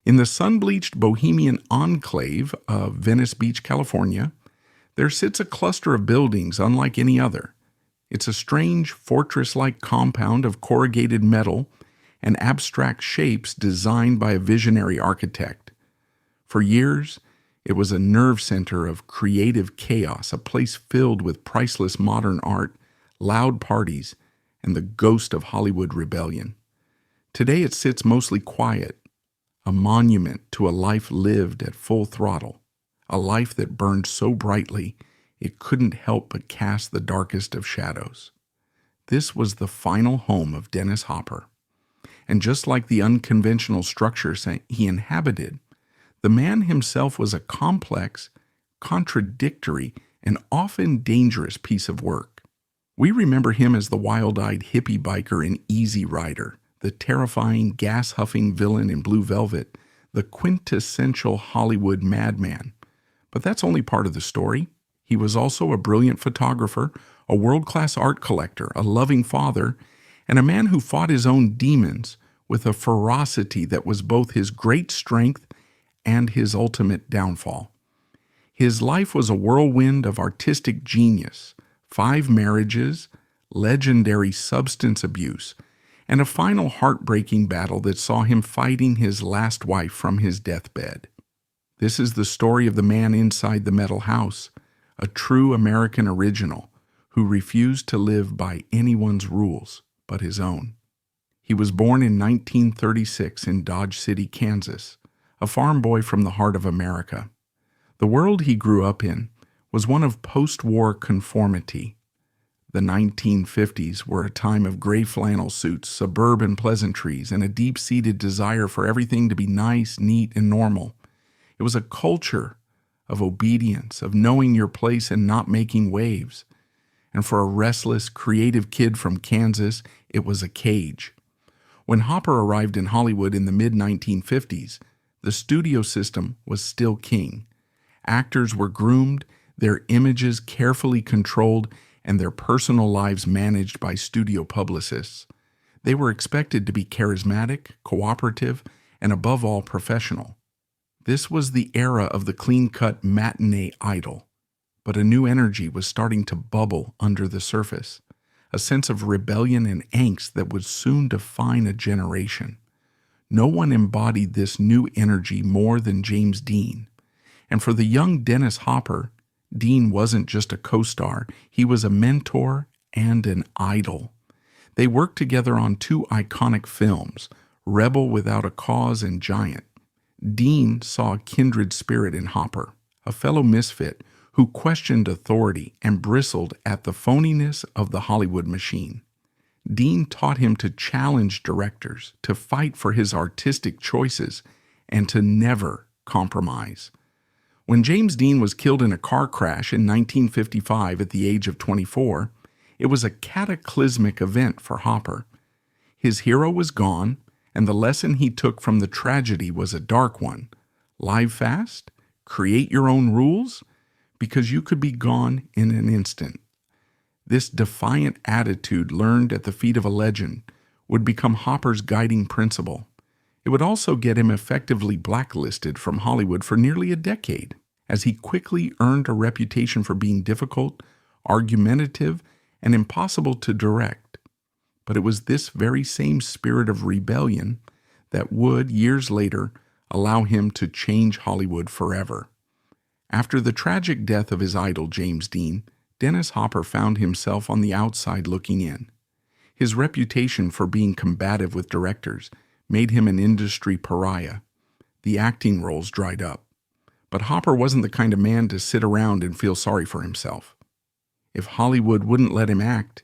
In the sun-bleached bohemian enclave of Venice Beach, California, there sits a cluster of buildings unlike any other. It's a strange fortress-like compound of corrugated metal and abstract shapes designed by a visionary architect. For years, it was a nerve center of creative chaos, a place filled with priceless modern art, loud parties, and the ghost of Hollywood rebellion. Today it sits mostly quiet, a monument to a life lived at full throttle, a life that burned so brightly it couldn't help but cast the darkest of shadows. This was the final home of Dennis Hopper. And just like the unconventional structures he inhabited, the man himself was a complex, contradictory, and often dangerous piece of work. We remember him as the wild-eyed hippie biker in Easy Rider, the terrifying, gas-huffing villain in Blue Velvet, the quintessential Hollywood madman. But that's only part of the story. He was also a brilliant photographer, a world-class art collector, a loving father, and a man who fought his own demons with a ferocity that was both his great strength and his ultimate downfall. His life was a whirlwind of artistic genius, 5 marriages, legendary substance abuse, and a final heartbreaking battle that saw him fighting his last wife from his deathbed. This is the story of the man inside the metal house, a true American original who refused to live by anyone's rules but his own. He was born in 1936 in Dodge City, Kansas, a farm boy from the heart of America. The world he grew up in was one of post-war conformity. The 1950s were a time of gray flannel suits, suburban pleasantries, and a deep-seated desire for everything to be nice, neat, and normal. It was a culture of obedience, of knowing your place and not making waves. And for a restless, creative kid from Kansas, it was a cage. When Hopper arrived in Hollywood in the mid-1950s, the studio system was still king. Actors were groomed, their images carefully controlled, and their personal lives managed by studio publicists. They were expected to be charismatic, cooperative, and above all professional. This was the era of the clean-cut matinee idol. But a new energy was starting to bubble under the surface, a sense of rebellion and angst that would soon define a generation. No one embodied this new energy more than James Dean. And for the young Dennis Hopper, Dean wasn't just a co-star, he was a mentor and an idol. They worked together on 2 iconic films, Rebel Without a Cause and Giant. Dean saw a kindred spirit in Hopper, a fellow misfit who questioned authority and bristled at the phoniness of the Hollywood machine. Dean taught him to challenge directors, to fight for his artistic choices, and to never compromise. When James Dean was killed in a car crash in 1955 at the age of 24, it was a cataclysmic event for Hopper. His hero was gone, and the lesson he took from the tragedy was a dark one. Live fast, create your own rules, because you could be gone in an instant. This defiant attitude learned at the feet of a legend would become Hopper's guiding principle. It would also get him effectively blacklisted from Hollywood for nearly a decade, as he quickly earned a reputation for being difficult, argumentative, and impossible to direct. But it was this very same spirit of rebellion that would, years later, allow him to change Hollywood forever. After the tragic death of his idol, James Dean, Dennis Hopper found himself on the outside looking in. His reputation for being combative with directors made him an industry pariah. The acting roles dried up. But Hopper wasn't the kind of man to sit around and feel sorry for himself. If Hollywood wouldn't let him act,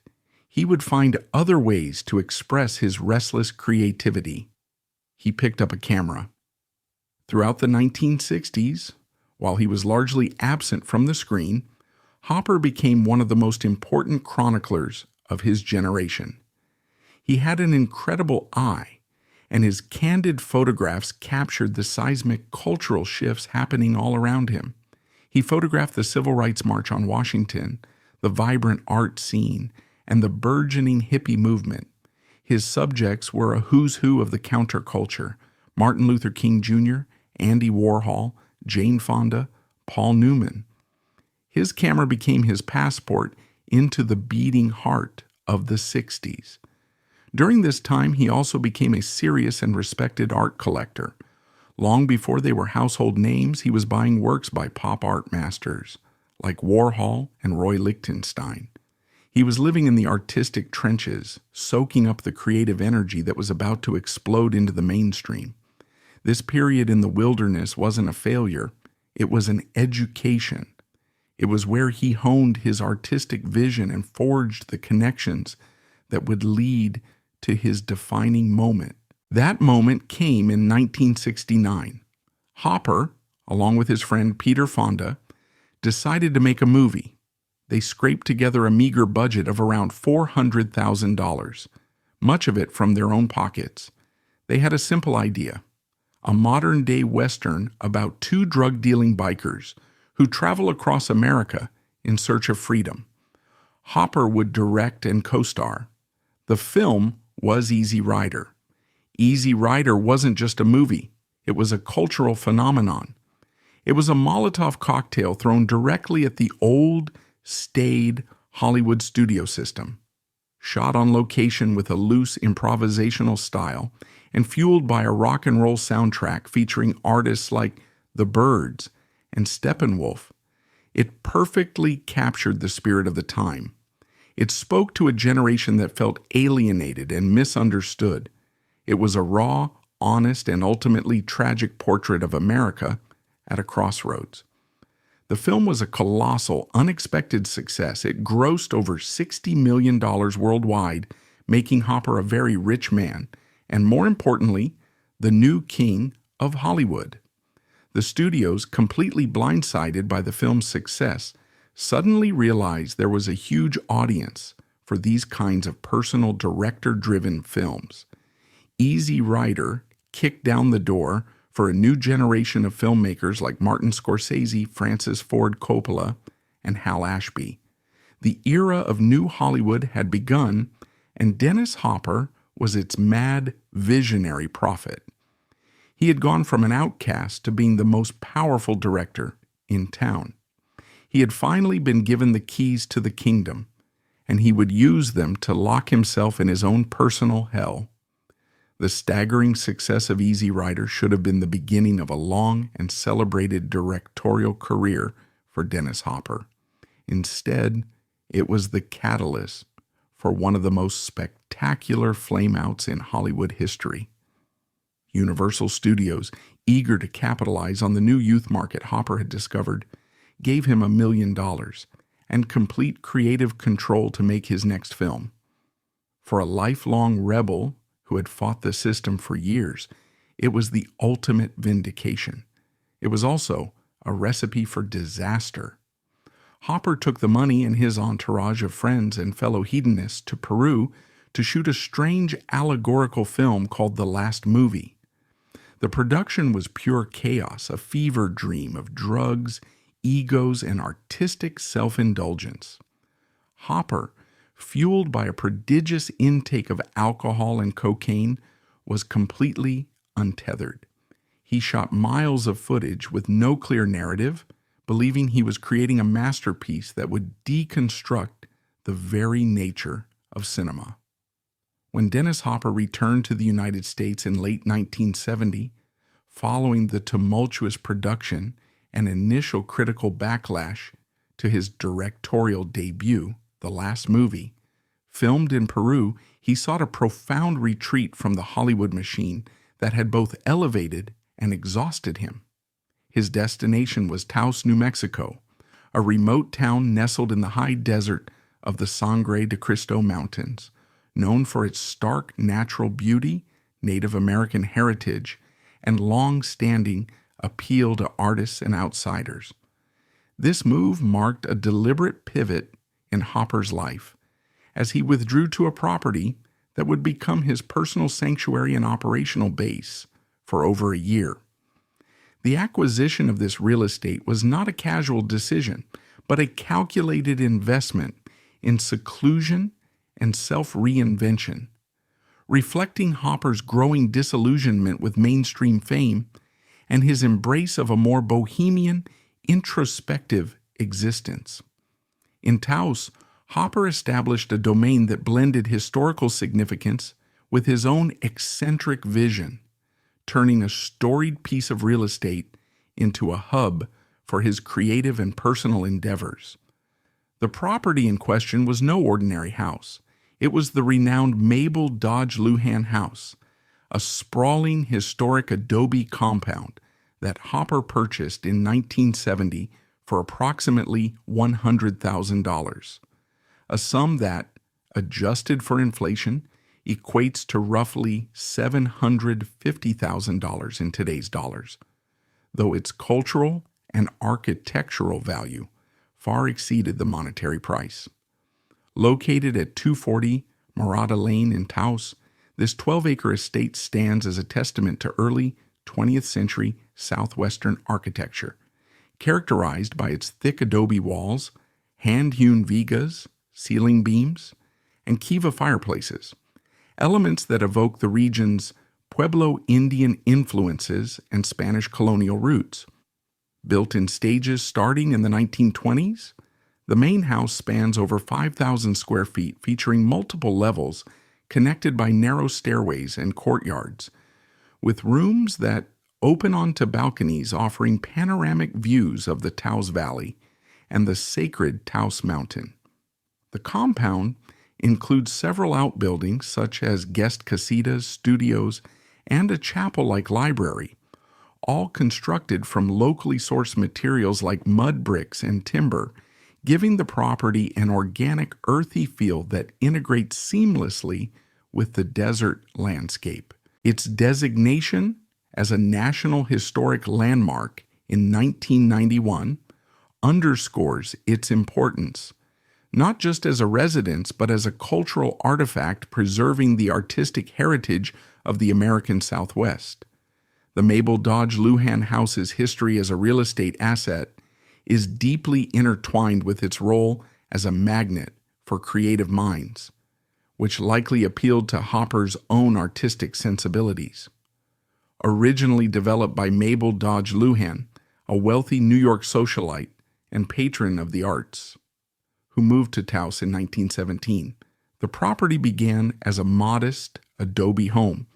he would find other ways to express his restless creativity. He picked up a camera. Throughout the 1960s, while he was largely absent from the screen, Hopper became one of the most important chroniclers of his generation. He had an incredible eye, and his candid photographs captured the seismic cultural shifts happening all around him. He photographed the Civil Rights March on Washington, the vibrant art scene, and the burgeoning hippie movement. His subjects were a who's who of the counterculture, Martin Luther King Jr., Andy Warhol, Jane Fonda, Paul Newman. His camera became his passport into the beating heart of the 60s. During this time, he also became a serious and respected art collector. Long before they were household names, he was buying works by pop art masters like Warhol and Roy Lichtenstein. He was living in the artistic trenches, soaking up the creative energy that was about to explode into the mainstream. This period in the wilderness wasn't a failure, it was an education. It was where he honed his artistic vision and forged the connections that would lead to his defining moment. That moment came in 1969. Hopper, along with his friend Peter Fonda, decided to make a movie. They scraped together a meager budget of around $400,000, much of it from their own pockets. They had a simple idea: a modern-day Western about two drug-dealing bikers who travel across America in search of freedom. Hopper would direct and co-star. The film was Easy Rider. Easy Rider wasn't just a movie. It was a cultural phenomenon. It was a Molotov cocktail thrown directly at the old, staid Hollywood studio system. Shot on location with a loose improvisational style and fueled by a rock and roll soundtrack featuring artists like The Byrds and Steppenwolf, it perfectly captured the spirit of the time. It spoke to a generation that felt alienated and misunderstood. It was a raw, honest, and ultimately tragic portrait of America at a crossroads. The film was a colossal, unexpected success. It grossed over $60 million worldwide, making Hopper a very rich man, and more importantly, the new king of Hollywood. The studios, completely blindsided by the film's success, suddenly realized there was a huge audience for these kinds of personal, director-driven films. Easy Rider kicked down the door for a new generation of filmmakers like Martin Scorsese, Francis Ford Coppola, and Hal Ashby. The era of new Hollywood had begun, and Dennis Hopper was its mad, visionary prophet. He had gone from an outcast to being the most powerful director in town. He had finally been given the keys to the kingdom, and he would use them to lock himself in his own personal hell. The staggering success of Easy Rider should have been the beginning of a long and celebrated directorial career for Dennis Hopper. Instead, it was the catalyst for one of the most spectacular flameouts in Hollywood history. Universal Studios, eager to capitalize on the new youth market Hopper had discovered, gave him $1 million and complete creative control to make his next film. For a lifelong rebel who had fought the system for years, it was the ultimate vindication. It was also a recipe for disaster. Hopper took the money and his entourage of friends and fellow hedonists to Peru to shoot a strange allegorical film called The Last Movie. The production was pure chaos, a fever dream of drugs, egos, and artistic self-indulgence. Hopper, fueled by a prodigious intake of alcohol and cocaine, was completely untethered. He shot miles of footage with no clear narrative, believing he was creating a masterpiece that would deconstruct the very nature of cinema. When Dennis Hopper returned to the United States in late 1970, following the tumultuous production and initial critical backlash to his directorial debut, The Last Movie, filmed in Peru, he sought a profound retreat from the Hollywood machine that had both elevated and exhausted him. His destination was Taos, New Mexico, a remote town nestled in the high desert of the Sangre de Cristo Mountains, known for its stark natural beauty, Native American heritage, and long-standing appeal to artists and outsiders. This move marked a deliberate pivot in Hopper's life, as he withdrew to a property that would become his personal sanctuary and operational base for over a year. The acquisition of this real estate was not a casual decision, but a calculated investment in seclusion and self-reinvention. reflecting Hopper's growing disillusionment with mainstream fame and his embrace of a more bohemian, introspective existence. In Taos, Hopper established a domain that blended historical significance with his own eccentric vision, turning a storied piece of real estate into a hub for his creative and personal endeavors. The property in question was no ordinary house. It was the renowned Mabel Dodge Lujan House, a sprawling historic adobe compound that Hopper purchased in 1970 for approximately $100,000, a sum that, adjusted for inflation, equates to roughly $750,000 in today's dollars, though its cultural and architectural value far exceeded the monetary price. Located at 240 Murata Lane in Taos, this 12-acre estate stands as a testament to early 20th century southwestern architecture, characterized by its thick adobe walls, hand-hewn vigas, ceiling beams, and kiva fireplaces, elements that evoke the region's Pueblo Indian influences and Spanish colonial roots. Built in stages starting in the 1920s, the main house spans over 5,000 square feet, featuring multiple levels connected by narrow stairways and courtyards, with rooms that open onto balconies offering panoramic views of the Taos Valley and the sacred Taos Mountain. The compound includes several outbuildings such as guest casitas, studios, and a chapel-like library, all constructed from locally sourced materials like mud bricks and timber, giving the property an organic, earthy feel that integrates seamlessly with the desert landscape. Its designation as a National Historic Landmark in 1991 underscores its importance, not just as a residence, but as a cultural artifact preserving the artistic heritage of the American Southwest. The Mabel Dodge Lujan House's history as a real estate asset is deeply intertwined with its role as a magnet for creative minds, which likely appealed to Hopper's own artistic sensibilities. Originally developed by Mabel Dodge Lujan, a wealthy New York socialite and patron of the arts, who moved to Taos in 1917, the property began as a modest adobe home,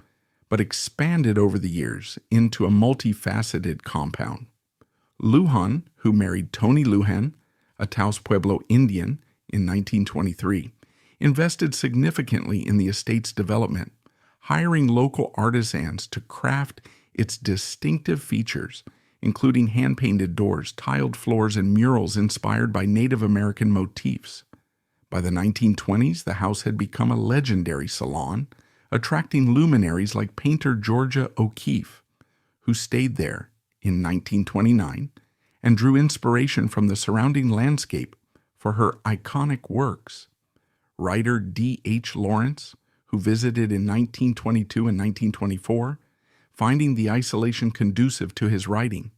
but expanded over the years into a multifaceted compound. Lujan, who married Tony Lujan, a Taos Pueblo Indian, in 1923, invested significantly in the estate's development, hiring local artisans to craft its distinctive features, including hand-painted doors, tiled floors, and murals inspired by Native American motifs. By the 1920s, the house had become a legendary salon, attracting luminaries like painter Georgia O'Keeffe, who stayed there in 1929 and drew inspiration from the surrounding landscape for her iconic works. Writer D.H. Lawrence, who visited in 1922 and 1924, finding the isolation conducive to his writing,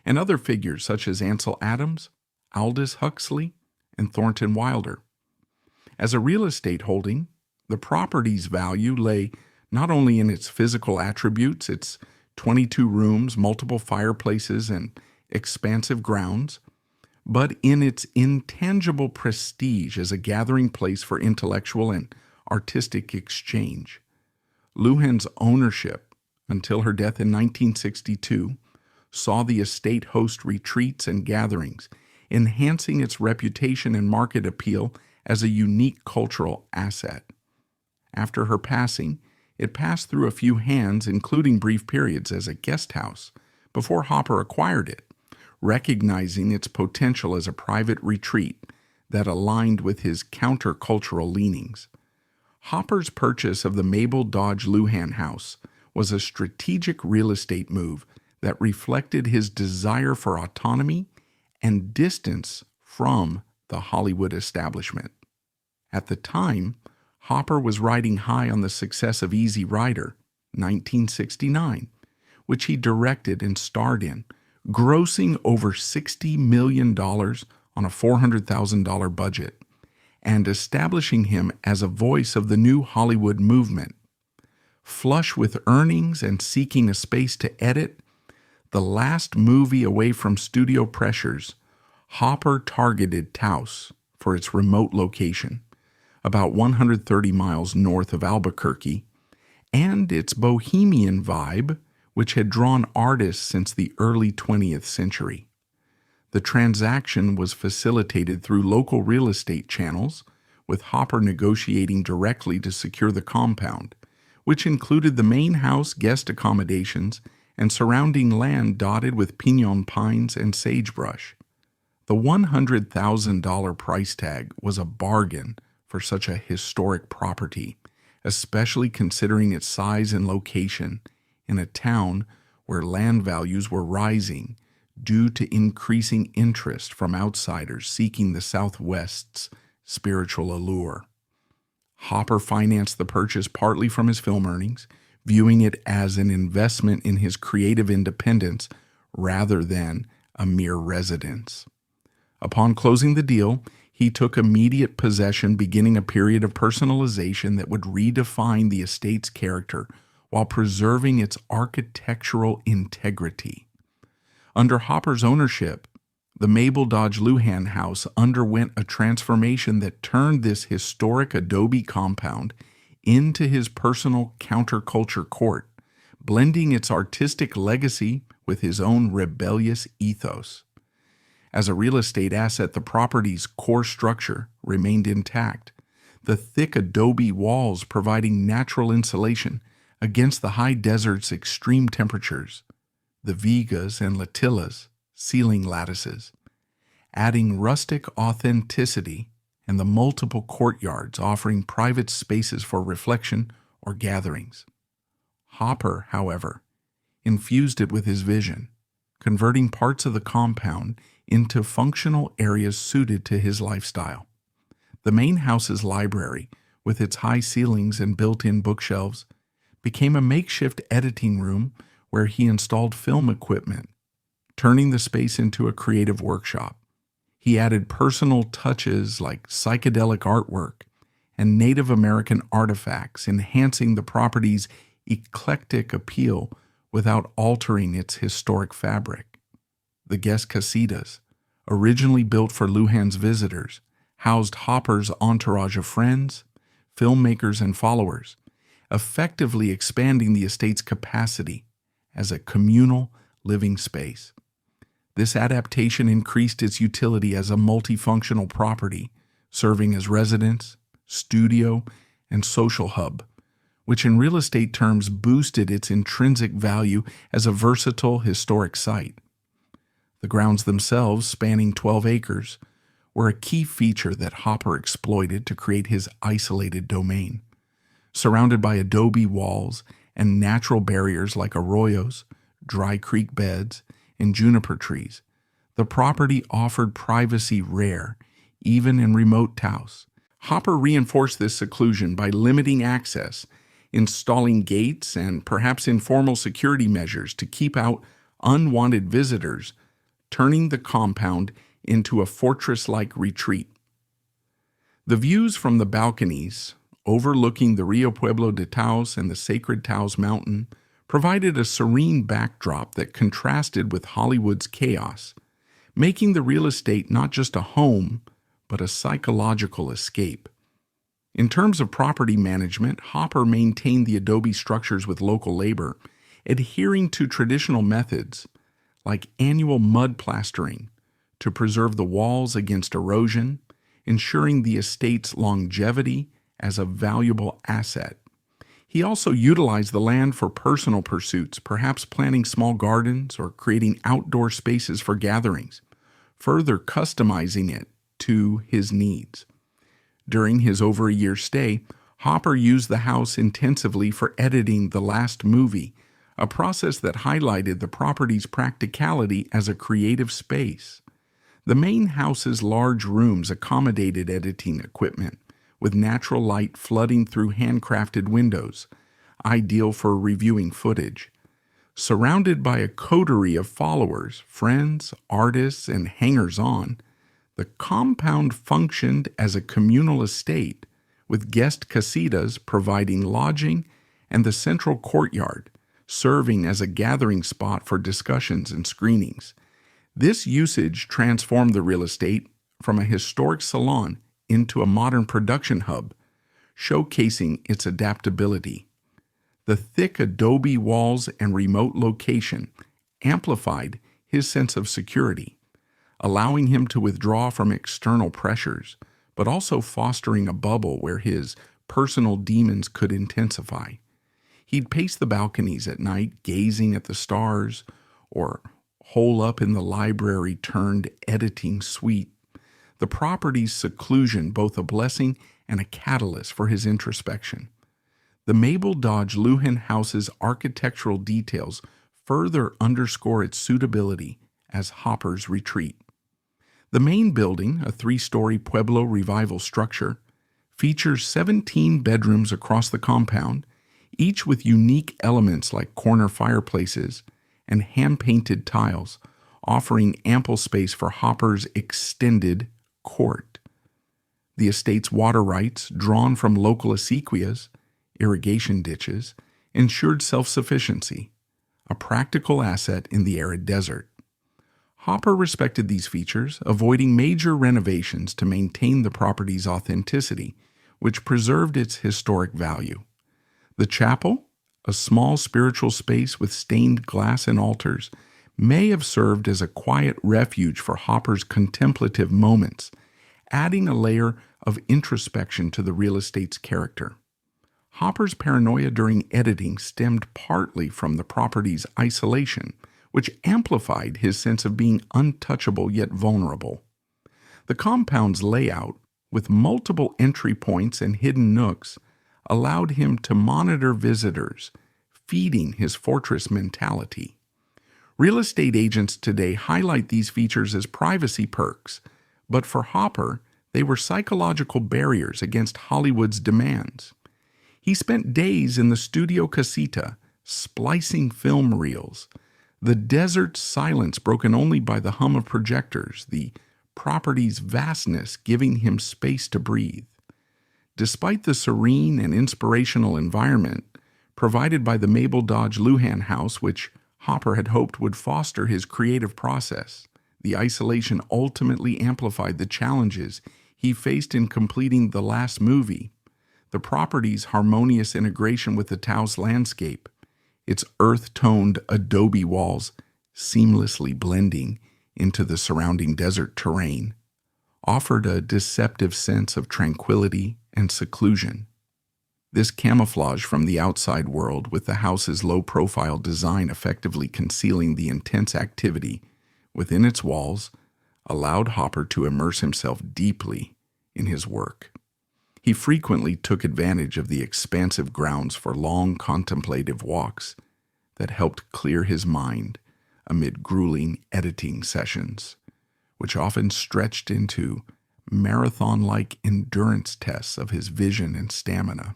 and other figures such as Ansel Adams, Aldous Huxley, and Thornton Wilder. As a real estate holding, the property's value lay not only in its physical attributes, its 22 rooms, multiple fireplaces, and expansive grounds, but in its intangible prestige as a gathering place for intellectual and artistic exchange. Lujan's ownership, until her death in 1962, saw the estate host retreats and gatherings, enhancing its reputation and market appeal as a unique cultural asset. After her passing, it passed through a few hands, including brief periods as a guest house, before Hopper acquired it, recognizing its potential as a private retreat that aligned with his countercultural leanings. Hopper's purchase of the Mabel Dodge Lujan House was a strategic real estate move that reflected his desire for autonomy and distance from the Hollywood establishment. At the time, Hopper was riding high on the success of Easy Rider, 1969, which he directed and starred in, grossing over $60 million on a $400,000 budget, and establishing him as a voice of the new Hollywood movement. Flush with earnings and seeking a space to edit, the last movie away from studio pressures, Hopper targeted Taos for its remote location, about 130 miles north of Albuquerque, and its bohemian vibe, which had drawn artists since the early 20th century. The transaction was facilitated through local real estate channels, with Hopper negotiating directly to secure the compound, which included the main house, guest accommodations, and surrounding land dotted with pinon pines and sagebrush. The $100,000 price tag was a bargain for such a historic property, especially considering its size and location in a town where land values were rising due to increasing interest from outsiders seeking the Southwest's spiritual allure. Hopper financed the purchase partly from his film earnings, viewing it as an investment in his creative independence rather than a mere residence. Upon closing the deal, he took immediate possession, beginning a period of personalization that would redefine the estate's character while preserving its architectural integrity. Under Hopper's ownership, the Mabel Dodge Lujan house underwent a transformation that turned this historic adobe compound into his personal counterculture court, blending its artistic legacy with his own rebellious ethos. As a real estate asset, the property's core structure remained intact, the thick adobe walls providing natural insulation against the high desert's extreme temperatures, the vigas and latillas, ceiling lattices, adding rustic authenticity, and the multiple courtyards offering private spaces for reflection or gatherings. Hopper, however, infused it with his vision, converting parts of the compound into functional areas suited to his lifestyle. The main house's library, with its high ceilings and built-in bookshelves, became a makeshift editing room where he installed film equipment, turning the space into a creative workshop. He added personal touches like psychedelic artwork and Native American artifacts, enhancing the property's eclectic appeal without altering its historic fabric. The guest casitas, originally built for Lujan's visitors, housed Hopper's entourage of friends, filmmakers, and followers, effectively expanding the estate's capacity as a communal living space. This adaptation increased its utility as a multifunctional property, serving as residence, studio, and social hub, which in real estate terms boosted its intrinsic value as a versatile historic site. The grounds themselves, spanning 12 acres, were a key feature that Hopper exploited to create his isolated domain. Surrounded by adobe walls and natural barriers like arroyos, dry creek beds, and juniper trees, the property offered privacy rare, even in remote Taos. Hopper reinforced this seclusion by limiting access, installing gates, and perhaps informal security measures to keep out unwanted visitors, turning the compound into a fortress-like retreat. The views from the balconies, overlooking the Rio Pueblo de Taos and the sacred Taos Mountain, provided a serene backdrop that contrasted with Hollywood's chaos, making the real estate not just a home, but a psychological escape. In terms of property management, Hopper maintained the adobe structures with local labor, adhering to traditional methods like annual mud plastering to preserve the walls against erosion, ensuring the estate's longevity as a valuable asset. He also utilized the land for personal pursuits, perhaps planting small gardens or creating outdoor spaces for gatherings, further customizing it to his needs. During his over-a-year stay, Hopper used the house intensively for editing the last movie, a process that highlighted the property's practicality as a creative space. The main house's large rooms accommodated editing equipment, with natural light flooding through handcrafted windows, ideal for reviewing footage. Surrounded by a coterie of followers, friends, artists, and hangers-on, the compound functioned as a communal estate, with guest casitas providing lodging and the central courtyard, serving as a gathering spot for discussions and screenings. This usage transformed the real estate from a historic salon into a modern production hub, showcasing its adaptability. The thick adobe walls and remote location amplified his sense of security, allowing him to withdraw from external pressures, but also fostering a bubble where his personal demons could intensify. He'd pace the balconies at night, gazing at the stars, or hole up in the library turned editing suite. The property's seclusion both a blessing and a catalyst for his introspection. The Mabel Dodge Luhan House's architectural details further underscore its suitability as Hopper's retreat. The main building, a 3-story Pueblo Revival structure, features 17 bedrooms across the compound, each with unique elements like corner fireplaces and hand-painted tiles, offering ample space for Hopper's extended court. The estate's water rights, drawn from local acequias, irrigation ditches, ensured self-sufficiency, a practical asset in the arid desert. Hopper respected these features, avoiding major renovations to maintain the property's authenticity, which preserved its historic value. The chapel, a small spiritual space with stained glass and altars, may have served as a quiet refuge for Hopper's contemplative moments, adding a layer of introspection to the real estate's character. Hopper's paranoia during editing stemmed partly from the property's isolation, which amplified his sense of being untouchable yet vulnerable. The compound's layout, with multiple entry points and hidden nooks, allowed him to monitor visitors, feeding his fortress mentality. Real estate agents today highlight these features as privacy perks, but for Hopper, they were psychological barriers against Hollywood's demands. He spent days in the studio casita, splicing film reels, the desert silence broken only by the hum of projectors, the property's vastness giving him space to breathe. Despite the serene and inspirational environment provided by the Mabel Dodge Luhan House, which Hopper had hoped would foster his creative process, the isolation ultimately amplified the challenges he faced in completing the last movie. The property's harmonious integration with the Taos landscape, its earth-toned adobe walls seamlessly blending into the surrounding desert terrain, offered a deceptive sense of tranquility and seclusion. This camouflage from the outside world, with the house's low-profile design effectively concealing the intense activity within its walls, allowed Hopper to immerse himself deeply in his work. He frequently took advantage of the expansive grounds for long contemplative walks that helped clear his mind amid grueling editing sessions, which often stretched into marathon-like endurance tests of his vision and stamina.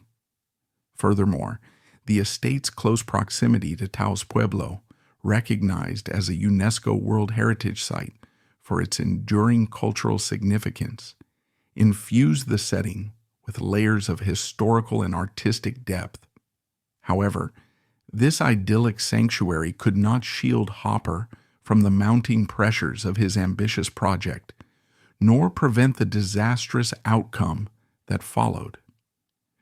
Furthermore, the estate's close proximity to Taos Pueblo, recognized as a UNESCO World Heritage Site for its enduring cultural significance, infused the setting with layers of historical and artistic depth. However, this idyllic sanctuary could not shield Hopper from the mounting pressures of his ambitious project, nor prevent the disastrous outcome that followed.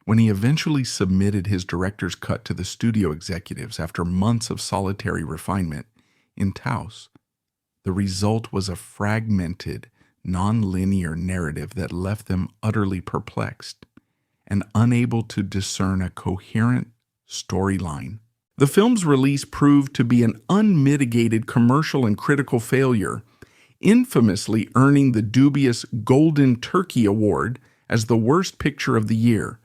When he eventually submitted his director's cut to the studio executives after months of solitary refinement in Taos, the result was a fragmented, non-linear narrative that left them utterly perplexed and unable to discern a coherent storyline. The film's release proved to be an unmitigated commercial and critical failure, infamously earning the dubious Golden Turkey Award as the worst picture of the year,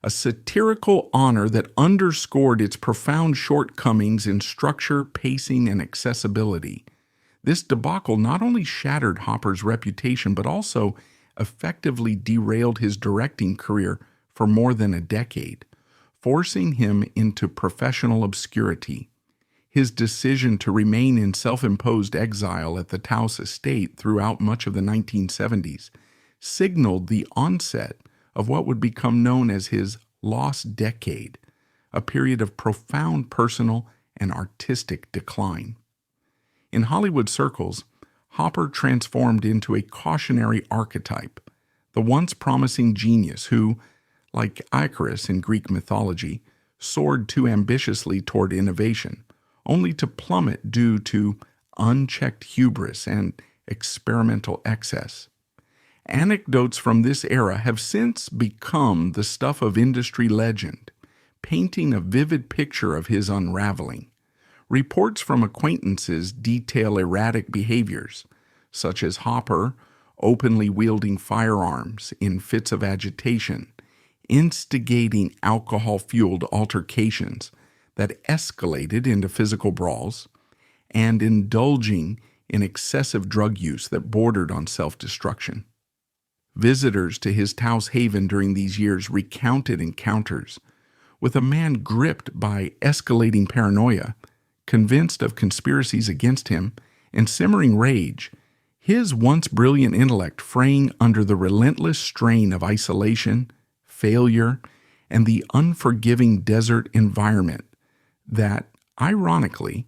a satirical honor that underscored its profound shortcomings in structure, pacing, and accessibility. This debacle not only shattered Hopper's reputation, but also effectively derailed his directing career for more than a decade, forcing him into professional obscurity. His decision to remain in self-imposed exile at the Taos estate throughout much of the 1970s signaled the onset of what would become known as his lost decade, a period of profound personal and artistic decline. In Hollywood circles, Hopper transformed into a cautionary archetype, the once promising genius who, like Icarus in Greek mythology, soared too ambitiously toward innovation, only to plummet due to unchecked hubris and experimental excess. Anecdotes from this era have since become the stuff of industry legend, painting a vivid picture of his unraveling. Reports from acquaintances detail erratic behaviors, such as Hopper openly wielding firearms in fits of agitation, instigating alcohol-fueled altercations that escalated into physical brawls, and indulging in excessive drug use that bordered on self-destruction. Visitors to his Taos Haven during these years recounted encounters with a man gripped by escalating paranoia, convinced of conspiracies against him, and simmering rage, his once brilliant intellect fraying under the relentless strain of isolation, failure, and the unforgiving desert environment that, ironically,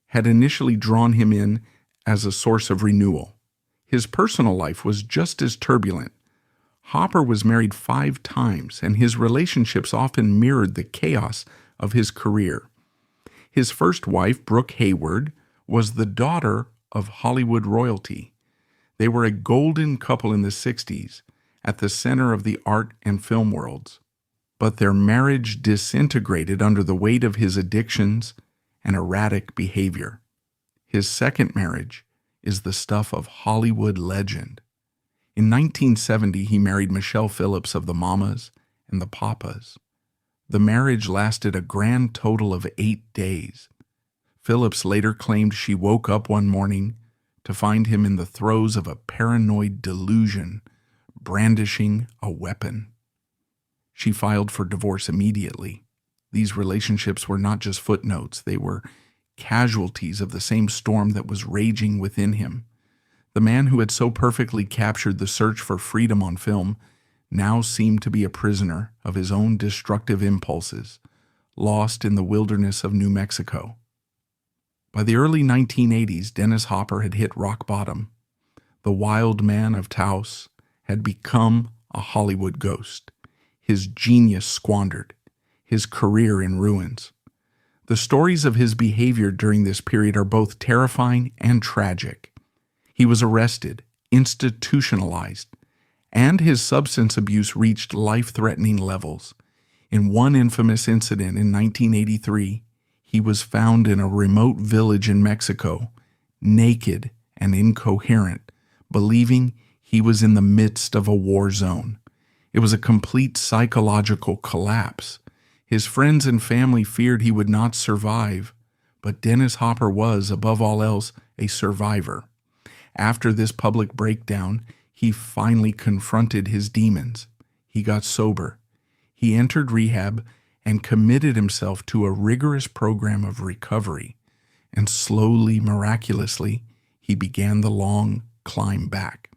had initially drawn him in as a source of renewal. His personal life was just as turbulent. Hopper was married 5 times, and his relationships often mirrored the chaos of his career. His first wife, Brooke Hayward, was the daughter of Hollywood royalty. They were a golden couple in the 60s, at the center of the art and film worlds. But their marriage disintegrated under the weight of his addictions and erratic behavior. His second marriage is the stuff of Hollywood legend. In 1970, he married Michelle Phillips of the Mamas and the Papas. The marriage lasted a grand total of 8 days. Phillips later claimed she woke up one morning to find him in the throes of a paranoid delusion, brandishing a weapon. She filed for divorce immediately. These relationships were not just footnotes, they were casualties of the same storm that was raging within him. The man who had so perfectly captured the search for freedom on film now seemed to be a prisoner of his own destructive impulses, lost in the wilderness of New Mexico. By the early 1980s, Dennis Hopper had hit rock bottom. The wild man of Taos had become a Hollywood ghost, his genius squandered, his career in ruins. The stories of his behavior during this period are both terrifying and tragic. He was arrested, institutionalized, and his substance abuse reached life-threatening levels. In one infamous incident in 1983, he was found in a remote village in Mexico, naked and incoherent, believing he was in the midst of a war zone. It was a complete psychological collapse. His friends and family feared he would not survive, but Dennis Hopper was, above all else, a survivor. After this public breakdown, he finally confronted his demons. He got sober. He entered rehab and committed himself to a rigorous program of recovery. And slowly, miraculously, he began the long climb back.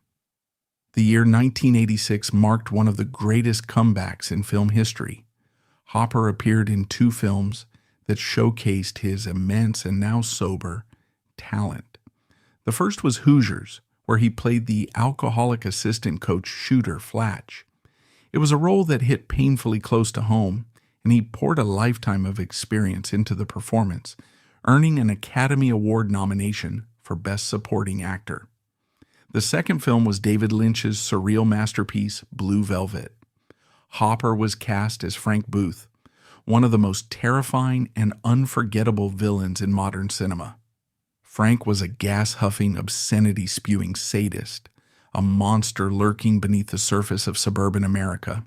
The year 1986 marked one of the greatest comebacks in film history. Hopper appeared in 2 films that showcased his immense and now sober talent. The first was Hoosiers, where he played the alcoholic assistant coach Shooter Flatch. It was a role that hit painfully close to home, and he poured a lifetime of experience into the performance, earning an Academy Award nomination for Best Supporting Actor. The second film was David Lynch's surreal masterpiece, Blue Velvet. Hopper was cast as Frank Booth, one of the most terrifying and unforgettable villains in modern cinema. Frank was a gas-huffing, obscenity-spewing sadist, a monster lurking beneath the surface of suburban America.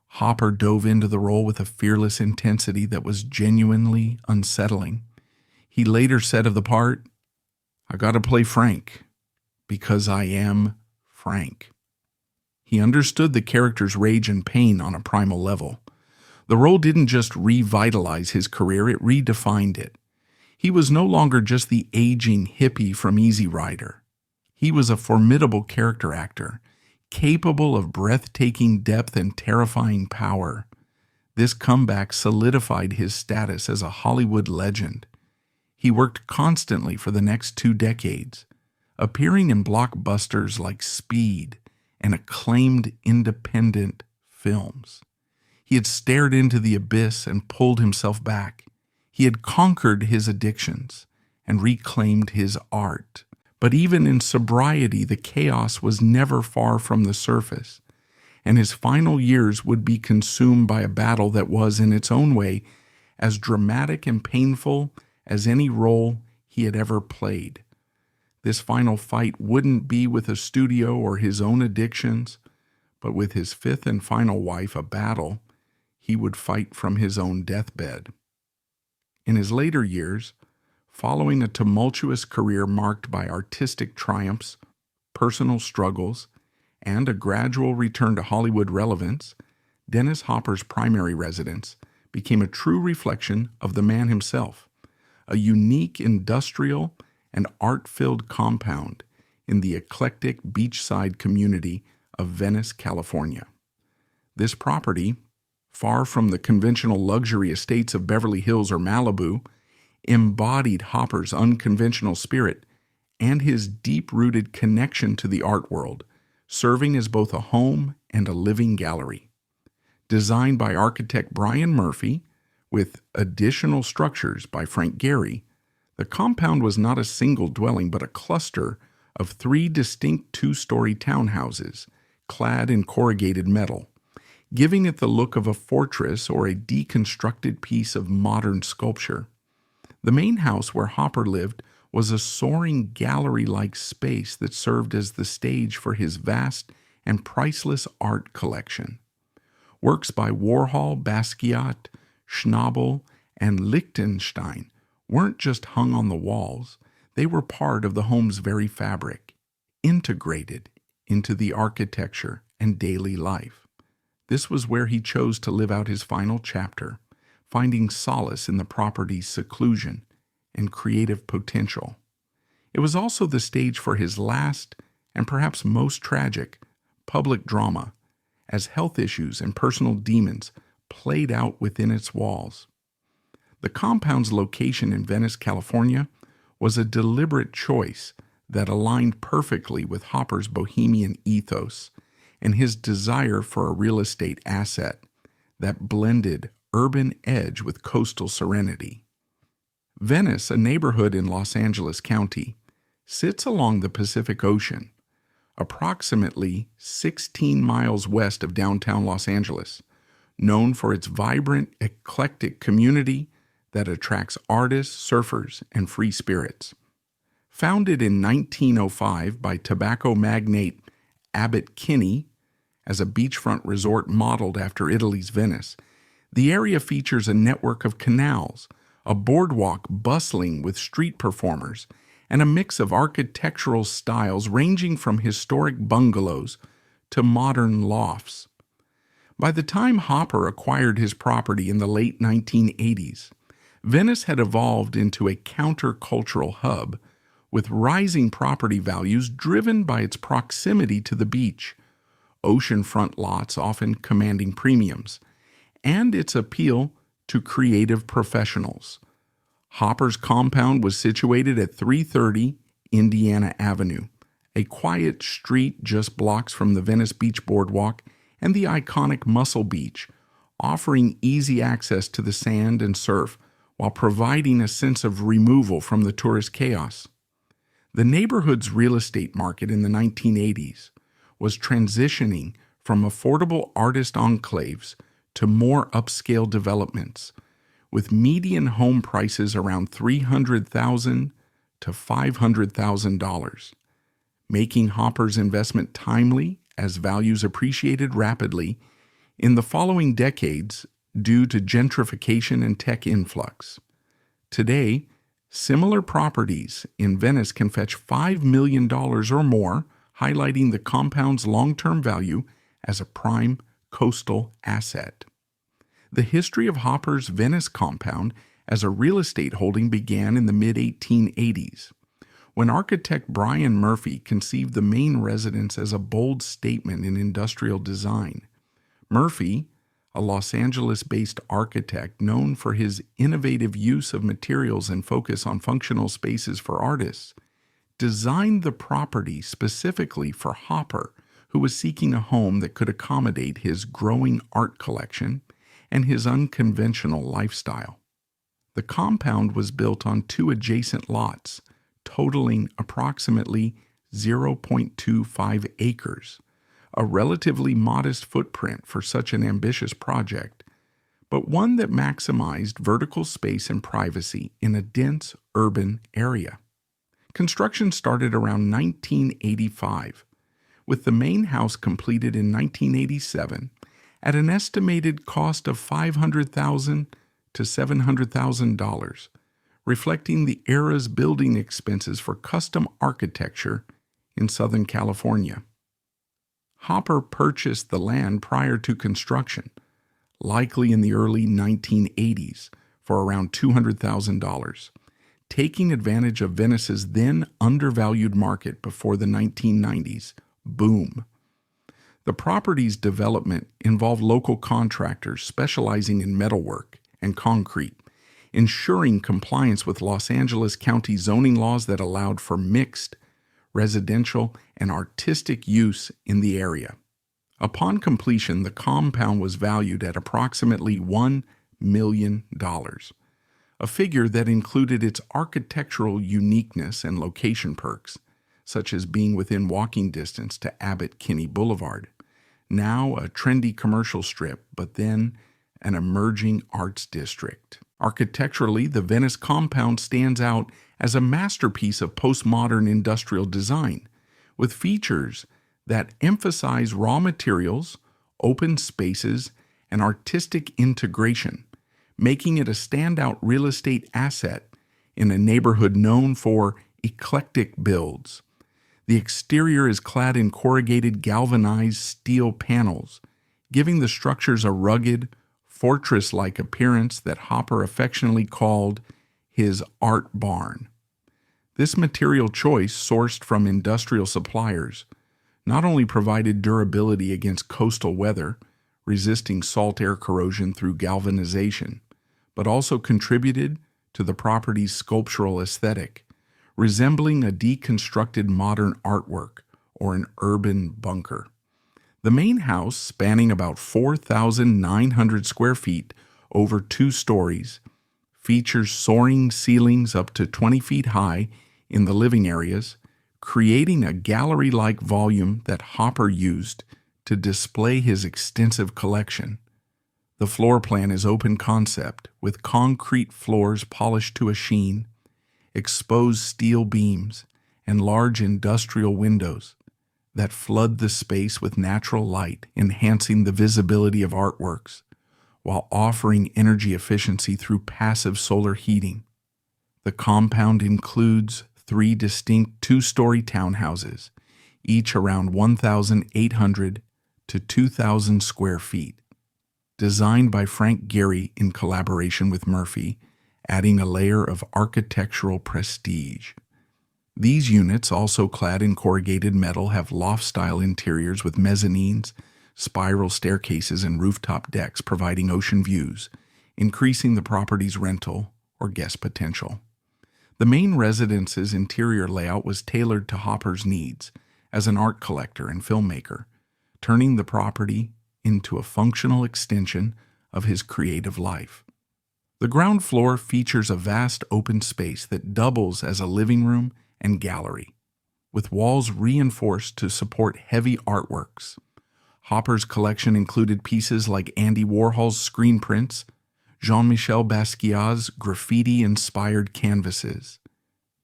Hopper dove into the role with a fearless intensity that was genuinely unsettling. He later said of the part, "I gotta play Frank, because I am Frank." He understood the character's rage and pain on a primal level. The role didn't just revitalize his career, it redefined it. He was no longer just the aging hippie from Easy Rider. He was a formidable character actor, capable of breathtaking depth and terrifying power. This comeback solidified his status as a Hollywood legend. He worked constantly for the next 2 decades, appearing in blockbusters like Speed and acclaimed independent films. He had stared into the abyss and pulled himself back. He had conquered his addictions and reclaimed his art. But even in sobriety, the chaos was never far from the surface, and his final years would be consumed by a battle that was, in its own way, as dramatic and painful as any role he had ever played. This final fight wouldn't be with a studio or his own addictions, but with his 5th and final wife, a battle he would fight from his own deathbed. In his later years, following a tumultuous career marked by artistic triumphs, personal struggles, and a gradual return to Hollywood relevance, Dennis Hopper's primary residence became a true reflection of the man himself, a unique industrial and art-filled compound in the eclectic beachside community of Venice, California. This property, far from the conventional luxury estates of Beverly Hills or Malibu, embodied Hopper's unconventional spirit and his deep-rooted connection to the art world, serving as both a home and a living gallery. Designed by architect Brian Murphy, with additional structures by Frank Gehry, the compound was not a single dwelling but a cluster of 3 distinct 2-story townhouses clad in corrugated metal, giving it the look of a fortress or a deconstructed piece of modern sculpture. The main house where Hopper lived was a soaring gallery-like space that served as the stage for his vast and priceless art collection. Works by Warhol, Basquiat, Schnabel, and Lichtenstein weren't just hung on the walls, they were part of the home's very fabric, integrated into the architecture and daily life. This was where he chose to live out his final chapter, finding solace in the property's seclusion and creative potential. It was also the stage for his last, and perhaps most tragic, public drama, as health issues and personal demons played out within its walls. The compound's location in Venice, California, was a deliberate choice that aligned perfectly with Hopper's bohemian ethos and his desire for a real estate asset that blended urban edge with coastal serenity. Venice, a neighborhood in Los Angeles County, sits along the Pacific Ocean, approximately 16 miles west of downtown Los Angeles, known for its vibrant, eclectic community that attracts artists, surfers, and free spirits. Founded in 1905 by tobacco magnate Abbot Kinney as a beachfront resort modeled after Italy's Venice, the area features a network of canals, a boardwalk bustling with street performers, and a mix of architectural styles ranging from historic bungalows to modern lofts. By the time Hopper acquired his property in the late 1980s, Venice had evolved into a countercultural hub with rising property values driven by its proximity to the beach, oceanfront lots often commanding premiums, and its appeal to creative professionals. Hopper's compound was situated at 330 Indiana Avenue, a quiet street just blocks from the Venice Beach Boardwalk and the iconic Muscle Beach, offering easy access to the sand and surf while providing a sense of removal from the tourist chaos. The neighborhood's real estate market in the 1980s was transitioning from affordable artist enclaves to more upscale developments, with median home prices around $300,000 to $500,000, making Hopper's investment timely as values appreciated rapidly in the following decades due to gentrification and tech influx. Today, similar properties in Venice can fetch $5 million or more, highlighting the compound's long-term value as a prime coastal asset. The history of Hopper's Venice compound as a real estate holding began in the mid-1880s, when architect Brian Murphy conceived the main residence as a bold statement in industrial design. Murphy, a Los Angeles-based architect known for his innovative use of materials and focus on functional spaces for artists, designed the property specifically for Hopper, who was seeking a home that could accommodate his growing art collection and his unconventional lifestyle. The compound was built on 2 adjacent lots, totaling approximately 0.25 acres, a relatively modest footprint for such an ambitious project, but one that maximized vertical space and privacy in a dense urban area. Construction started around 1985, with the main house completed in 1987 at an estimated cost of $500,000 to $700,000, reflecting the era's building expenses for custom architecture in Southern California. Hopper purchased the land prior to construction, likely in the early 1980s, for around $200,000, taking advantage of Venice's then undervalued market before the 1990s boom. The property's development involved local contractors specializing in metalwork and concrete, ensuring compliance with Los Angeles County zoning laws that allowed for mixed, residential, and artistic use in the area. Upon completion, the compound was valued at approximately $1 million, a figure that included its architectural uniqueness and location perks, such as being within walking distance to Abbott Kinney Boulevard, now a trendy commercial strip, but then an emerging arts district. Architecturally, the Venice compound stands out as a masterpiece of postmodern industrial design, with features that emphasize raw materials, open spaces, and artistic integration, making it a standout real estate asset in a neighborhood known for eclectic builds. The exterior is clad in corrugated galvanized steel panels, giving the structures a rugged, fortress-like appearance that Hopper affectionately called his art barn. This material choice, sourced from industrial suppliers, not only provided durability against coastal weather, resisting salt air corrosion through galvanization, but also contributed to the property's sculptural aesthetic, resembling a deconstructed modern artwork or an urban bunker. The main house, spanning about 4,900 square feet over 2 stories, features soaring ceilings up to 20 feet high in the living areas, creating a gallery-like volume that Hopper used to display his extensive collection. The floor plan is open concept, with concrete floors polished to a sheen, exposed steel beams, and large industrial windows that flood the space with natural light, enhancing the visibility of artworks, while offering energy efficiency through passive solar heating. The compound includes 3 distinct 2-story townhouses, each around 1,800 to 2,000 square feet. Designed by Frank Gehry in collaboration with Murphy, adding a layer of architectural prestige. These units, also clad in corrugated metal, have loft-style interiors with mezzanines, spiral staircases, and rooftop decks providing ocean views, increasing the property's rental or guest potential. The main residence's interior layout was tailored to Hopper's needs as an art collector and filmmaker, turning the property into a functional extension of his creative life. The ground floor features a vast open space that doubles as a living room and gallery, with walls reinforced to support heavy artworks. Hopper's collection included pieces like Andy Warhol's screen prints, Jean-Michel Basquiat's graffiti-inspired canvases,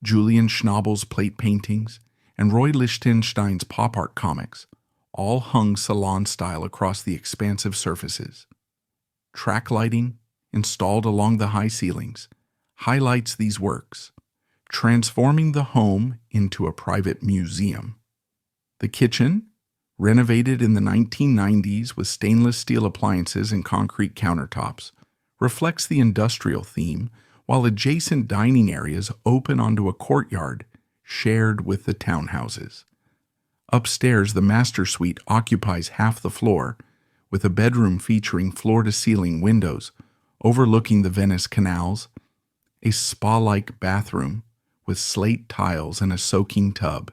Julian Schnabel's plate paintings, and Roy Lichtenstein's pop art comics, all hung salon-style across the expansive surfaces. Track lighting, installed along the high ceilings, highlights these works, transforming the home into a private museum. The kitchen, renovated in the 1990s with stainless steel appliances and concrete countertops, reflects the industrial theme, while adjacent dining areas open onto a courtyard shared with the townhouses. Upstairs, the master suite occupies half the floor, with a bedroom featuring floor-to-ceiling windows overlooking the Venice canals, a spa-like bathroom with slate tiles and a soaking tub,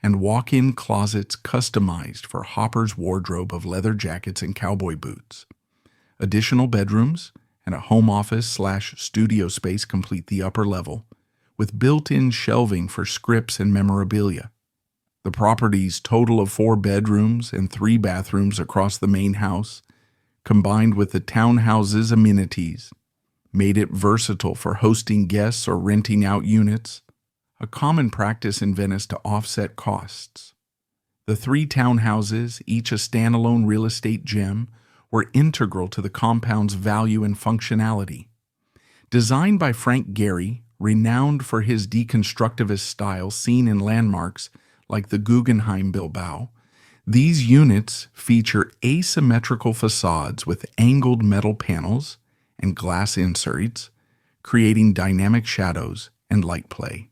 and walk-in closets customized for Hopper's wardrobe of leather jackets and cowboy boots. Additional bedrooms and a home office/studio space complete the upper level, with built-in shelving for scripts and memorabilia. The property's total of 4 bedrooms and 3 bathrooms across the main house, combined with the townhouse's amenities, made it versatile for hosting guests or renting out units, a common practice in Venice to offset costs. The 3 townhouses, each a standalone real estate gem, were integral to the compound's value and functionality. Designed by Frank Gehry, renowned for his deconstructivist style seen in landmarks like the Guggenheim Bilbao, these units feature asymmetrical facades with angled metal panels and glass inserts, creating dynamic shadows and light play.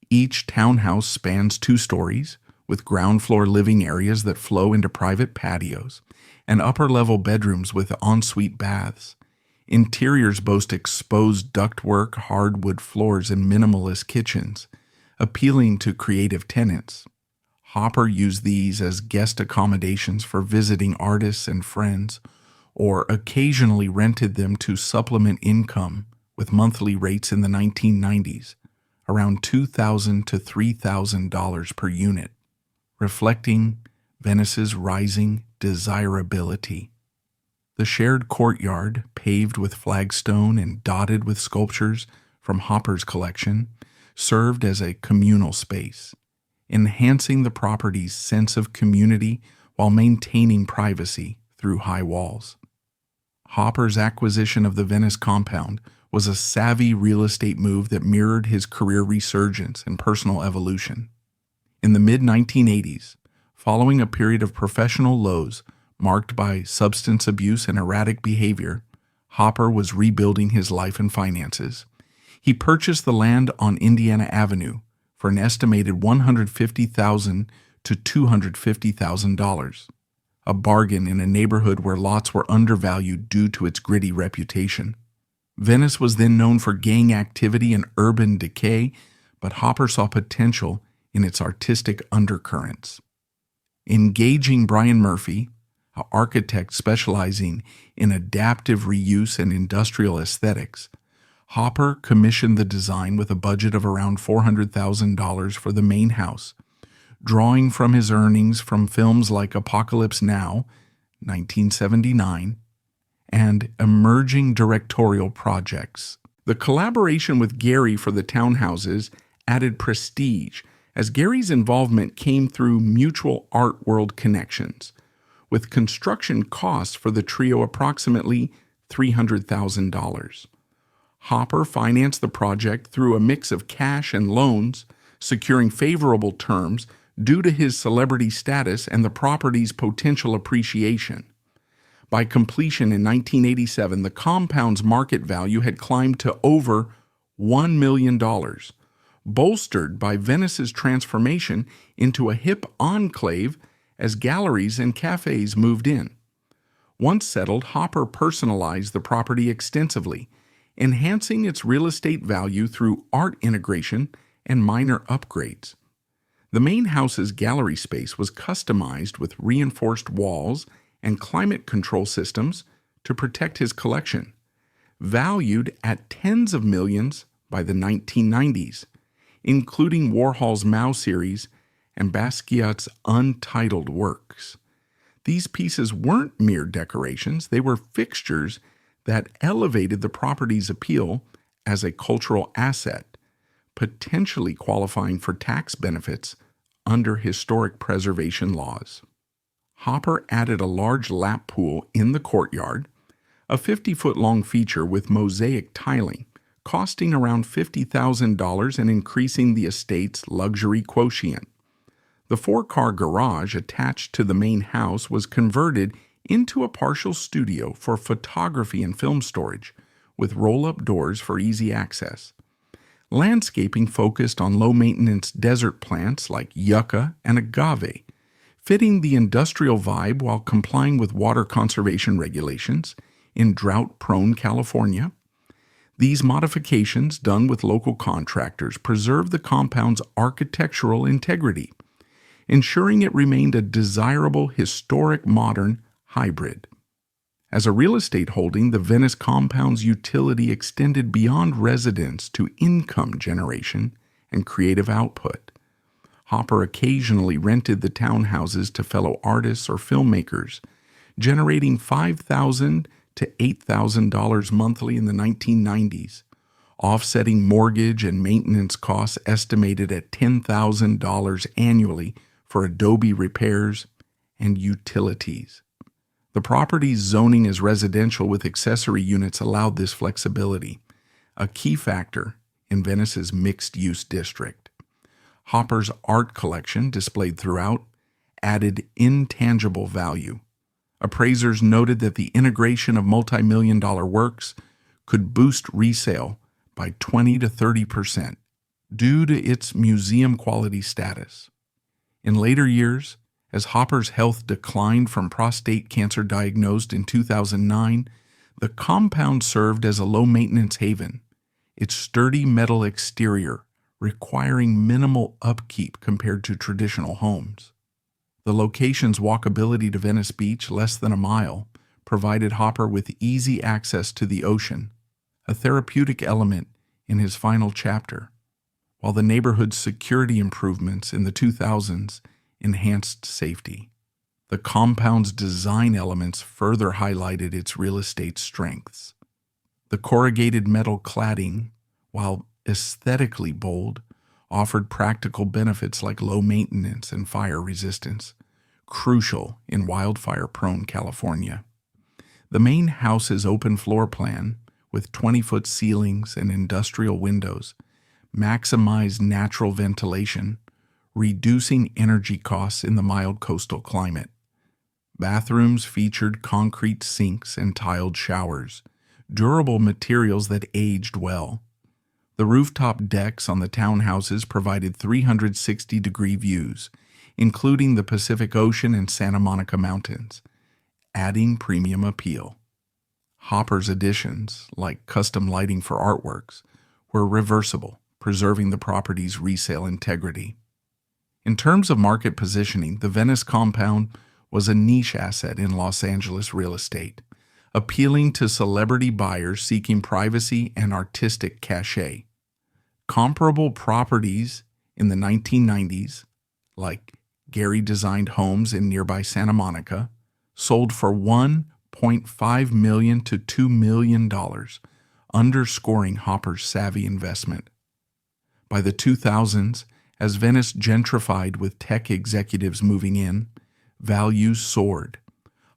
Each townhouse spans 2 stories, with ground-floor living areas that flow into private patios, and upper-level bedrooms with ensuite baths. Interiors boast exposed ductwork, hardwood floors, and minimalist kitchens, appealing to creative tenants. Hopper used these as guest accommodations for visiting artists and friends, or occasionally rented them to supplement income with monthly rates in the 1990s, around $2,000 to $3,000 per unit, reflecting Venice's rising desirability. The shared courtyard, paved with flagstone and dotted with sculptures from Hopper's collection, served as a communal space, enhancing the property's sense of community while maintaining privacy through high walls. Hopper's acquisition of the Venice compound was a savvy real estate move that mirrored his career resurgence and personal evolution. In the mid-1980s, following a period of professional lows marked by substance abuse and erratic behavior, Hopper was rebuilding his life and finances. He purchased the land on Indiana Avenue for an estimated $150,000 to $250,000, a bargain in a neighborhood where lots were undervalued due to its gritty reputation. Venice was then known for gang activity and urban decay, but Hopper saw potential in its artistic undercurrents. Engaging Brian Murphy, an architect specializing in adaptive reuse and industrial aesthetics, Hopper commissioned the design with a budget of around $400,000 for the main house, drawing from his earnings from films like Apocalypse Now, 1979, and emerging directorial projects. The collaboration with Gehry for the townhouses added prestige, as Gary's involvement came through mutual art world connections, with construction costs for the trio approximately $300,000. Hopper financed the project through a mix of cash and loans, securing favorable terms due to his celebrity status and the property's potential appreciation. By completion in 1987, the compound's market value had climbed to over $1 million, bolstered by Venice's transformation into a hip enclave as galleries and cafes moved in. Once settled, Hopper personalized the property extensively, enhancing its real estate value through art integration and minor upgrades. The main house's gallery space was customized with reinforced walls and climate control systems to protect his collection, valued at tens of millions by the 1990s, including Warhol's Mao series and Basquiat's untitled works. These pieces weren't mere decorations, they were fixtures that elevated the property's appeal as a cultural asset, potentially qualifying for tax benefits under historic preservation laws. Hopper added a large lap pool in the courtyard, a 50-foot-long feature with mosaic tiling, costing around $50,000 and increasing the estate's luxury quotient. The 4-car garage attached to the main house was converted into a partial studio for photography and film storage, with roll-up doors for easy access. Landscaping focused on low-maintenance desert plants like yucca and agave, fitting the industrial vibe while complying with water conservation regulations in drought-prone California. These modifications, done with local contractors, preserve the compound's architectural integrity, ensuring it remained a desirable historic modern hybrid. As a real estate holding, the Venice compound's utility extended beyond residence to income generation and creative output. Hopper occasionally rented the townhouses to fellow artists or filmmakers, generating $5,000 to $8,000 monthly in the 1990s, offsetting mortgage and maintenance costs estimated at $10,000 annually for Adobe repairs and utilities. The property's zoning as residential with accessory units allowed this flexibility, a key factor in Venice's mixed-use district. Hopper's art collection, displayed throughout, added intangible value. Appraisers noted that the integration of multi-million-dollar works could boost resale by 20 to 30% due to its museum-quality status. In later years, as Hopper's health declined from prostate cancer diagnosed in 2009, the compound served as a low-maintenance haven, its sturdy metal exterior requiring minimal upkeep compared to traditional homes. The location's walkability to Venice Beach, less than a mile, provided Hopper with easy access to the ocean, a therapeutic element in his final chapter, while the neighborhood's security improvements in the 2000s enhanced safety. The compound's design elements further highlighted its real estate strengths. The corrugated metal cladding, while aesthetically bold, offered practical benefits like low maintenance and fire resistance, crucial in wildfire-prone California. The main house's open floor plan, with 20-foot ceilings and industrial windows, maximized natural ventilation, reducing energy costs in the mild coastal climate. Bathrooms featured concrete sinks and tiled showers, durable materials that aged well. The rooftop decks on the townhouses provided 360-degree views, including the Pacific Ocean and Santa Monica Mountains, adding premium appeal. Hopper's additions, like custom lighting for artworks, were reversible, preserving the property's resale integrity. In terms of market positioning, the Venice compound was a niche asset in Los Angeles real estate, appealing to celebrity buyers seeking privacy and artistic cachet. Comparable properties in the 1990s, like Gehry-designed homes in nearby Santa Monica, sold for $1.5 million to $2 million, underscoring Hopper's savvy investment. By the 2000s, as Venice gentrified with tech executives moving in, values soared.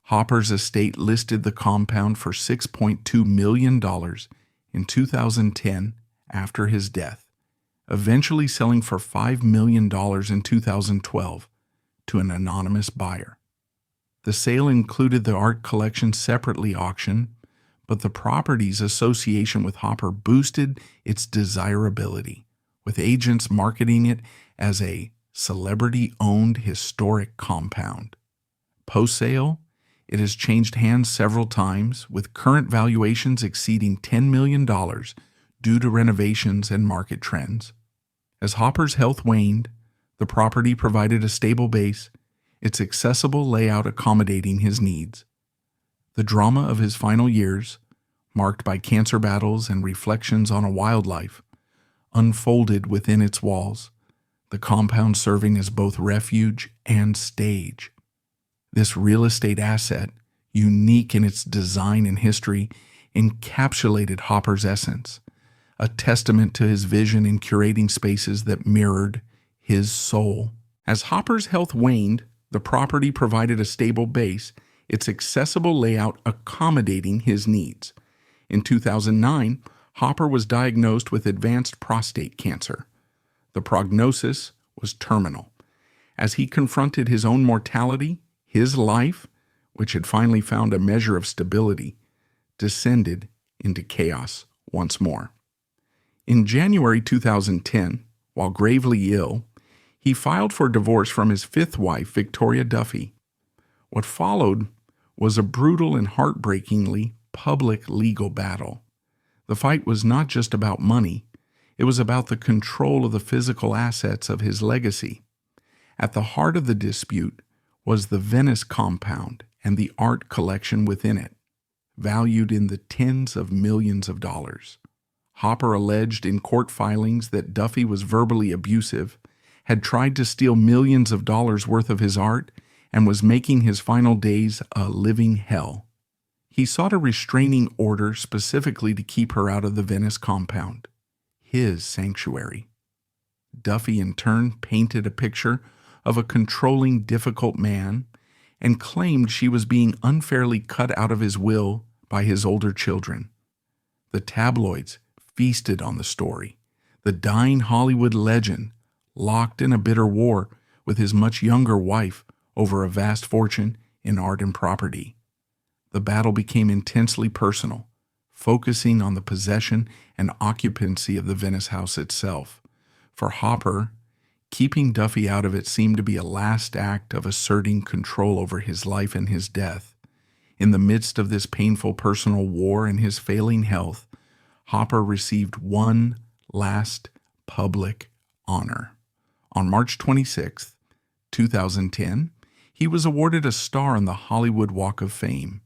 Hopper's estate listed the compound for $6.2 million in 2010 after his death, eventually selling for $5 million in 2012 to an anonymous buyer. The sale included the art collection separately auctioned, but the property's association with Hopper boosted its desirability, with agents marketing it as a celebrity-owned historic compound. Post-sale, it has changed hands several times, with current valuations exceeding $10 million due to renovations and market trends. As Hopper's health waned, the property provided a stable base, its accessible layout accommodating his needs. The drama of his final years, marked by cancer battles and reflections on a wildlife, unfolded within its walls, the compound serving as both refuge and stage. This real estate asset, unique in its design and history, encapsulated Hopper's essence, a testament to his vision in curating spaces that mirrored his soul. As Hopper's health waned, the property provided a stable base, its accessible layout accommodating his needs. In 2009, Hopper was diagnosed with advanced prostate cancer. The prognosis was terminal. As he confronted his own mortality, his life, which had finally found a measure of stability, descended into chaos once more. In January 2010, while gravely ill, He filed for divorce from his fifth wife, Victoria Duffy. What followed was a brutal and heartbreakingly public legal battle. The fight was not just about money, it was about the control of the physical assets of his legacy. At the heart of the dispute was the Venice compound and the art collection within it, valued in the tens of millions of dollars. Hopper alleged in court filings that Duffy was verbally abusive, had tried to steal millions of dollars worth of his art, and was making his final days a living hell. He sought a restraining order specifically to keep her out of the Venice compound, his sanctuary. Duffy in turn painted a picture of a controlling, difficult man and claimed she was being unfairly cut out of his will by his older children. The tabloids feasted on the story. The dying Hollywood legend, locked in a bitter war with his much younger wife over a vast fortune in art and property. The battle became intensely personal, focusing on the possession and occupancy of the Venice house itself. For Hopper, keeping Duffy out of it seemed to be a last act of asserting control over his life and his death. In the midst of this painful personal war and his failing health, Hopper received one last public honor. On March 26, 2010, he was awarded a star on the Hollywood Walk of Fame.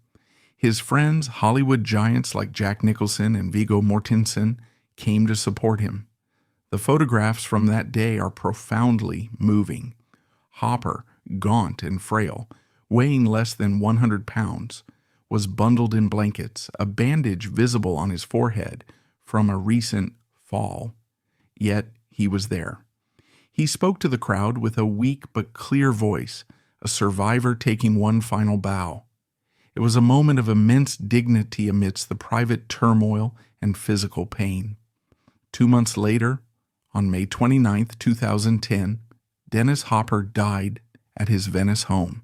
His friends, Hollywood giants like Jack Nicholson and Viggo Mortensen, came to support him. The photographs from that day are profoundly moving. Hopper, gaunt and frail, weighing less than 100 pounds, was bundled in blankets, a bandage visible on his forehead from a recent fall. Yet he was there. He spoke to the crowd with a weak but clear voice, a survivor taking one final bow. It was a moment of immense dignity amidst the private turmoil and physical pain. 2 months later, on May 29, 2010, Dennis Hopper died at his Venice home.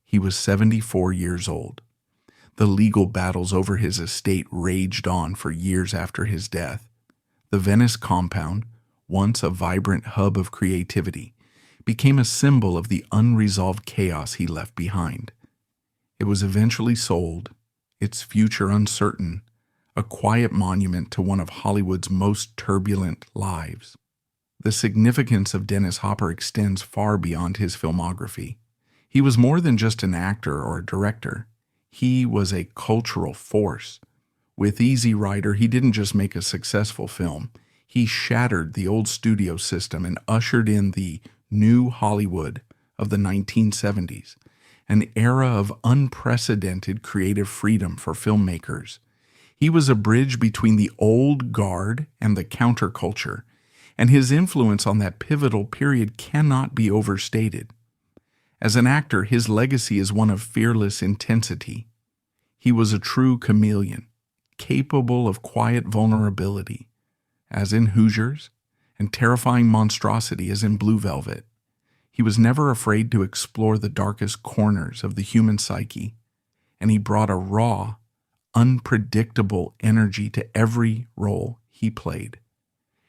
He was 74 years old. The legal battles over his estate raged on for years after his death. The Venice compound, once a vibrant hub of creativity, became a symbol of the unresolved chaos he left behind. It was eventually sold, its future uncertain, a quiet monument to one of Hollywood's most turbulent lives. The significance of Dennis Hopper extends far beyond his filmography. He was more than just an actor or a director. He was a cultural force. With Easy Rider, he didn't just make a successful film. He shattered the old studio system and ushered in the new Hollywood of the 1970s, an era of unprecedented creative freedom for filmmakers. He was a bridge between the old guard and the counterculture, and his influence on that pivotal period cannot be overstated. As an actor, his legacy is one of fearless intensity. He was a true chameleon, capable of quiet vulnerability, as in Hoosiers, and terrifying monstrosity as in Blue Velvet. He was never afraid to explore the darkest corners of the human psyche, and he brought a raw, unpredictable energy to every role he played.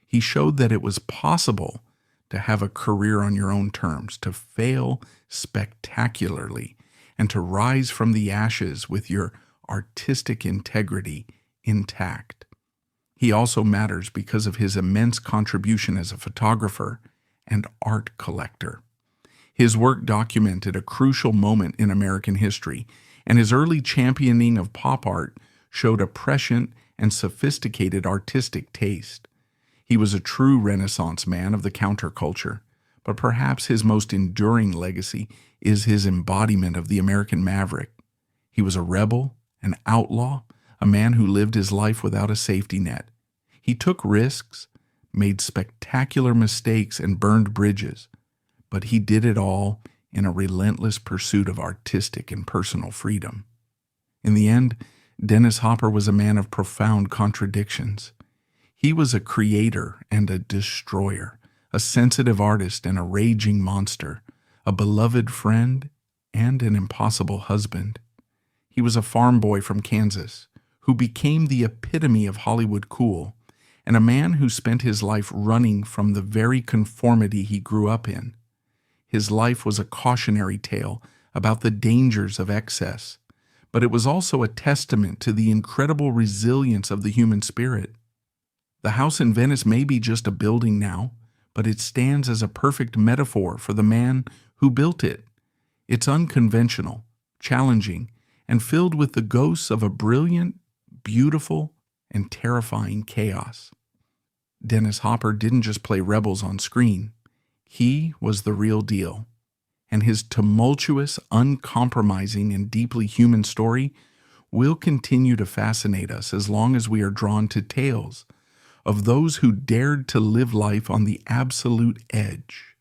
He showed that it was possible to have a career on your own terms, to fail spectacularly, and to rise from the ashes with your artistic integrity intact. He also matters because of his immense contribution as a photographer and art collector. His work documented a crucial moment in American history, and his early championing of pop art showed a prescient and sophisticated artistic taste. He was a true Renaissance man of the counterculture, but perhaps his most enduring legacy is his embodiment of the American Maverick. He was a rebel, an outlaw, a man who lived his life without a safety net. He took risks, made spectacular mistakes, and burned bridges, but he did it all in a relentless pursuit of artistic and personal freedom. In the end, Dennis Hopper was a man of profound contradictions. He was a creator and a destroyer, a sensitive artist and a raging monster, a beloved friend and an impossible husband. He was a farm boy from Kansas who became the epitome of Hollywood cool, and a man who spent his life running from the very conformity he grew up in. His life was a cautionary tale about the dangers of excess, but it was also a testament to the incredible resilience of the human spirit. The house in Venice may be just a building now, but it stands as a perfect metaphor for the man who built it. It's unconventional, challenging, and filled with the ghosts of a brilliant, beautiful, and terrifying chaos. Dennis Hopper didn't just play rebels on screen. He was the real deal. And his tumultuous, uncompromising, and deeply human story will continue to fascinate us as long as we are drawn to tales of those who dared to live life on the absolute edge.